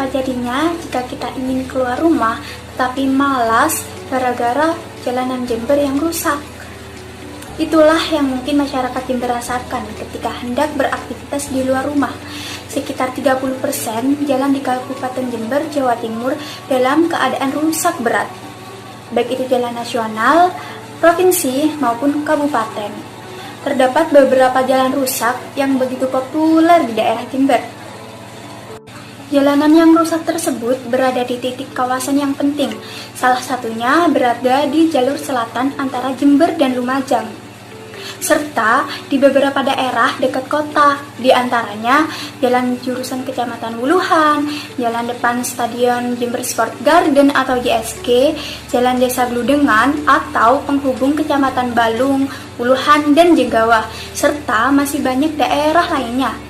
terjadinya jika kita ingin keluar rumah tetapi malas gara-gara jalanan Jember yang rusak. Itulah yang mungkin masyarakat Jember rasakan ketika hendak beraktivitas di luar rumah. Sekitar 30% jalan di Kabupaten Jember, Jawa Timur dalam keadaan rusak berat, baik itu jalan nasional, provinsi, maupun kabupaten. Terdapat beberapa jalan rusak yang begitu populer di daerah Jember. Jalanan yang rusak tersebut berada di titik kawasan yang penting, salah satunya berada di jalur selatan antara Jember dan Lumajang, serta di beberapa daerah dekat kota, di antaranya jalan jurusan Kecamatan Wuluhan, jalan depan Stadion Jember Sport Garden atau JSG, jalan Desa Gludengan atau penghubung Kecamatan Balung, Wuluhan, dan Jenggawa, serta masih banyak daerah lainnya.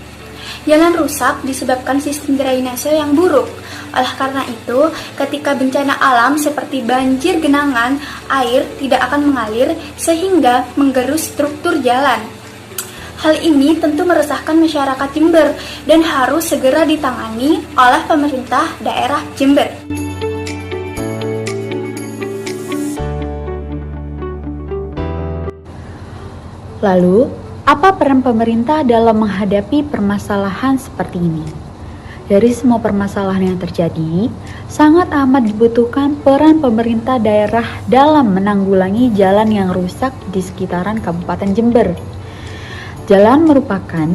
Jalan rusak disebabkan sistem drainase yang buruk. Oleh karena itu, ketika bencana alam seperti banjir genangan, air tidak akan mengalir sehingga menggerus struktur jalan. Hal ini tentu meresahkan masyarakat Jember dan harus segera ditangani oleh pemerintah daerah Jember. Lalu, apa peran pemerintah dalam menghadapi permasalahan seperti ini? Dari semua permasalahan yang terjadi, sangat amat dibutuhkan peran pemerintah daerah dalam menanggulangi jalan yang rusak di sekitaran Kabupaten Jember. Jalan merupakan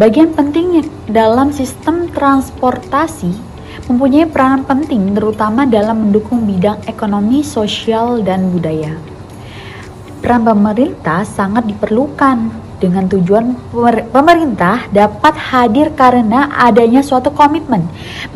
bagian penting dalam sistem transportasi, mempunyai peranan penting terutama dalam mendukung bidang ekonomi, sosial, dan budaya. Peran pemerintah sangat diperlukan dengan tujuan pemerintah dapat hadir karena adanya suatu komitmen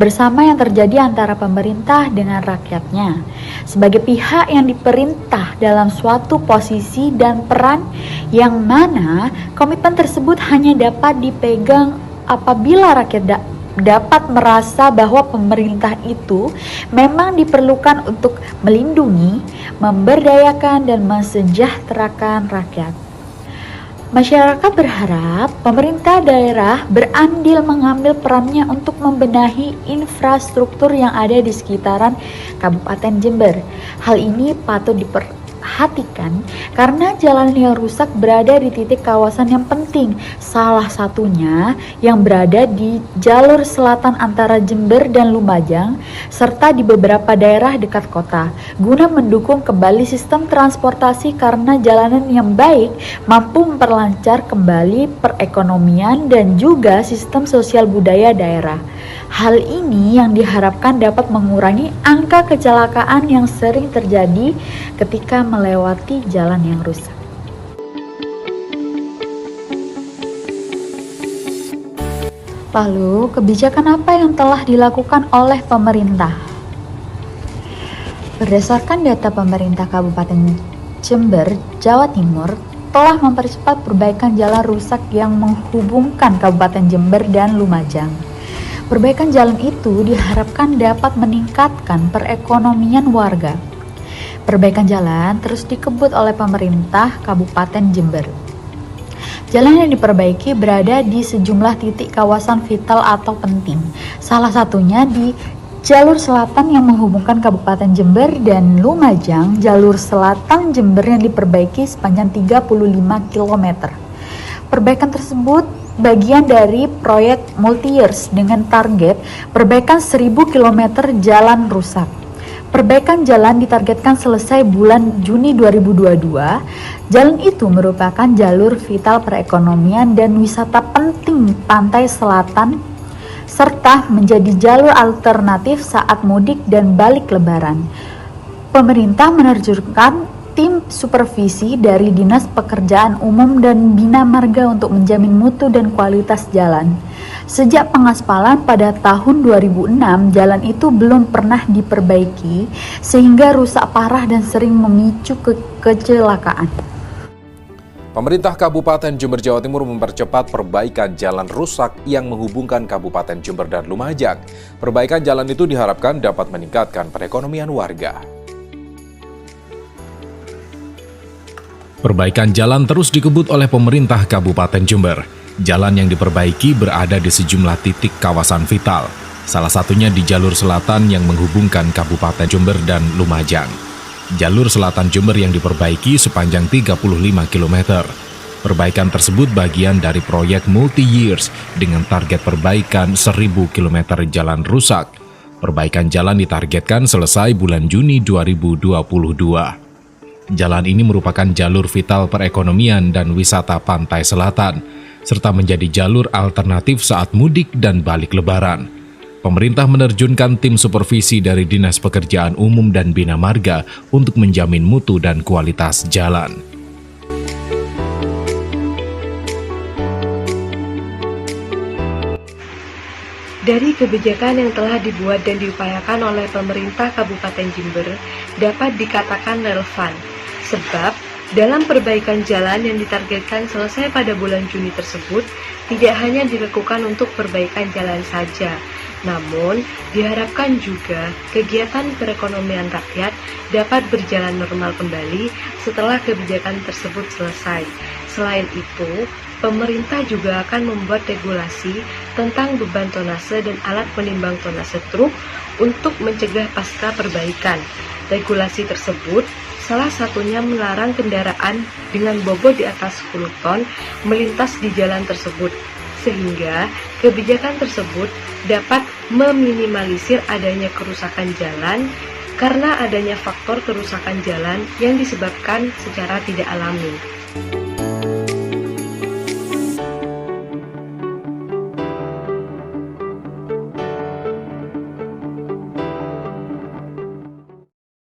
bersama yang terjadi antara pemerintah dengan rakyatnya sebagai pihak yang diperintah dalam suatu posisi dan peran yang mana komitmen tersebut hanya dapat dipegang apabila rakyat dapat merasa bahwa pemerintah itu memang diperlukan untuk melindungi, memberdayakan, dan mensejahterakan rakyat. Masyarakat berharap pemerintah daerah berandil mengambil perannya untuk membenahi infrastruktur yang ada di sekitaran Kabupaten Jember. Hal ini patut diperhatikan karena jalan yang rusak berada di titik kawasan yang penting, salah satunya yang berada di jalur selatan antara Jember dan Lumajang, serta di beberapa daerah dekat kota, guna mendukung kembali sistem transportasi karena jalanan yang baik mampu memperlancar kembali perekonomian dan juga sistem sosial budaya daerah. Hal ini yang diharapkan dapat mengurangi angka kecelakaan yang sering terjadi ketika melewati jalan yang rusak. Lalu, kebijakan apa yang telah dilakukan oleh pemerintah? Berdasarkan data pemerintah Kabupaten Jember, Jawa Timur, telah mempercepat perbaikan jalan rusak yang menghubungkan Kabupaten Jember dan Lumajang. Perbaikan jalan itu diharapkan dapat meningkatkan perekonomian warga. Perbaikan jalan terus dikebut oleh pemerintah Kabupaten Jember. Jalan yang diperbaiki berada di sejumlah titik kawasan vital atau penting. Salah satunya di jalur selatan yang menghubungkan Kabupaten Jember dan Lumajang. Jalur selatan Jember yang diperbaiki sepanjang 35 km. Perbaikan tersebut bagian dari proyek multi-years dengan target perbaikan 1000 km jalan rusak. Perbaikan jalan ditargetkan selesai bulan Juni 2022. Jalan itu merupakan jalur vital perekonomian dan wisata penting pantai selatan, serta menjadi jalur alternatif saat mudik dan balik lebaran. Pemerintah menerjunkan tim supervisi dari Dinas Pekerjaan Umum dan Bina Marga untuk menjamin mutu dan kualitas jalan. Sejak pengaspalan pada tahun 2006, jalan itu belum pernah diperbaiki sehingga rusak parah dan sering memicu kecelakaan. Pemerintah Kabupaten Jember, Jawa Timur mempercepat perbaikan jalan rusak yang menghubungkan Kabupaten Jember dan Lumajang. Perbaikan jalan itu diharapkan dapat meningkatkan perekonomian warga. Perbaikan jalan terus dikebut oleh pemerintah Kabupaten Jember. Jalan yang diperbaiki berada di sejumlah titik kawasan vital. Salah satunya di jalur selatan yang menghubungkan Kabupaten Jember dan Lumajang. Jalur selatan Jember yang diperbaiki sepanjang 35 km. Perbaikan tersebut bagian dari proyek multi-years dengan target perbaikan 1.000 km jalan rusak. Perbaikan jalan ditargetkan selesai bulan Juni 2022. Jalan ini merupakan jalur vital perekonomian dan wisata pantai selatan, serta menjadi jalur alternatif saat mudik dan balik lebaran. Pemerintah menerjunkan tim supervisi dari Dinas Pekerjaan Umum dan Bina Marga untuk menjamin mutu dan kualitas jalan. Dari kebijakan yang telah dibuat dan diupayakan oleh pemerintah Kabupaten Jember dapat dikatakan relevan, sebab dalam perbaikan jalan yang ditargetkan selesai pada bulan Juni tersebut tidak hanya dilakukan untuk perbaikan jalan saja, namun diharapkan juga kegiatan perekonomian rakyat dapat berjalan normal kembali setelah kebijakan tersebut selesai. Selain itu, pemerintah juga akan membuat regulasi tentang beban tonase dan alat penimbang tonase truk untuk mencegah pasca perbaikan. Regulasi tersebut salah satunya melarang kendaraan dengan bobot di atas 10 ton melintas di jalan tersebut, sehingga kebijakan tersebut dapat meminimalisir adanya kerusakan jalan karena adanya faktor kerusakan jalan yang disebabkan secara tidak alami.